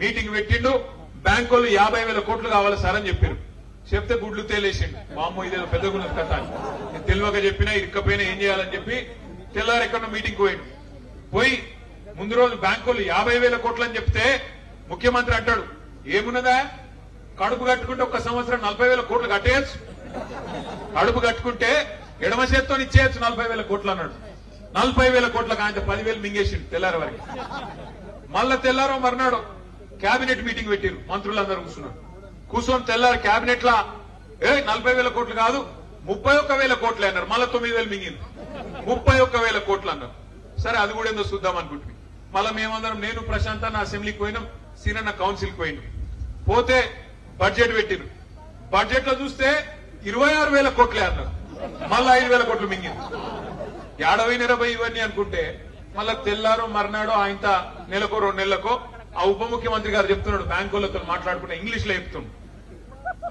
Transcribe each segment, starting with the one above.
Meeting పెట్టిండు. Bank వాళ్ళు 50,000 కోట్లు కావాలి సార్ అని చెప్పారు. చెప్తే గుడ్లు తేలేసిండు. మామూలు ఇదేదో పెద్ద గుణ కథ నేను తెలియక చెప్పినా ఇరుక్కపోయినా ఏం చేయాలని చెప్పి తెల్లారు ఎక్కడో మీటింగ్ పోయిండు. పోయి ముందు రోజు బ్యాంకు వాళ్ళు 50,000 కోట్లు అని చెప్తే ముఖ్యమంత్రి అంటాడు, ఏమున్నదా కడుపు కట్టుకుంటే ఒక్క సంవత్సరం 40,000 కోట్లు కట్టేయచ్చు, కడుపు కట్టుకుంటే ఎడమ చేత్తో ఇచ్చేయచ్చు 40,000 కోట్లు అన్నాడు. 40,000 కోట్లకు ఆయన 10,000 మింగేసిండు తెల్లారి వరకు. మళ్ళా తెల్లారో మర్నాడు కేబినెట్ మీటింగ్ పెట్టారు. మంత్రులందరూ కూర్చున్నారు. కూర్చొని తెల్లారు కేబినెట్ లా 40,000 కోట్లు కాదు 31,000 కోట్లు అన్నారు. మళ్ళా 9,000 మింగింది. 31,000 కోట్లు అన్నారు. సరే అది కూడా ఏందో చూద్దాం అనుకుంటుంది. మళ్ళా మేమందరం నేను ప్రశాంత్ అన్న అసెంబ్లీకి పోయినాం, సీనన్న కౌన్సిల్కి పోయినాం. పోతే బడ్జెట్ పెట్టిరు. బడ్జెట్ లో చూస్తే 26,000 కోట్లే అన్నారు. మళ్ళా 5,000 కోట్లు మింగింది. ఏడవైనరబై ఇవన్నీ అనుకుంటే మళ్ళా తెల్లారో మర్నాడో ఆయన నెలకో 2 నెలలకో ఆ ఉప ముఖ్యమంత్రి గారు చెప్తున్నాడు, బ్యాంకులతో మాట్లాడుకుంటే ఇంగ్లీష్ లో చెప్తున్నాడు,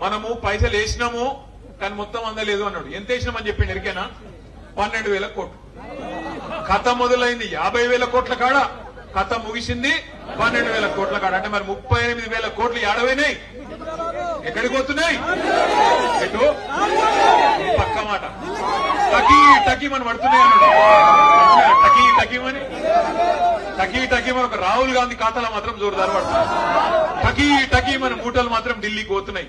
మనము పైసలు వేసినాము కానీ మొత్తం అందలేదు అన్నాడు. ఎంత వేసినామని చెప్పిండు ఎరికేనా? 12,000 కోట్లు. కథ మొదలైంది 50,000 కోట్ల కాడ, కథ ముగిసింది 12,000 కోట్ల కాడ. అంటే మరి 38,000 కోట్లు ఏడవైనాయి, ఎక్కడికి పోతున్నాయి? ఎటు? పక్క మాట టకీ టకీ మనం పడుతున్నాయి అన్నాడు. టకీ టకీమని టకీ టకీమని ఒక రాహుల్ గాంధీ ఖాతాలో మాత్రం జోరుదారు పడుతుంది. టకీ టకీమని మూటలు మాత్రం ఢిల్లీకి పోతున్నాయి.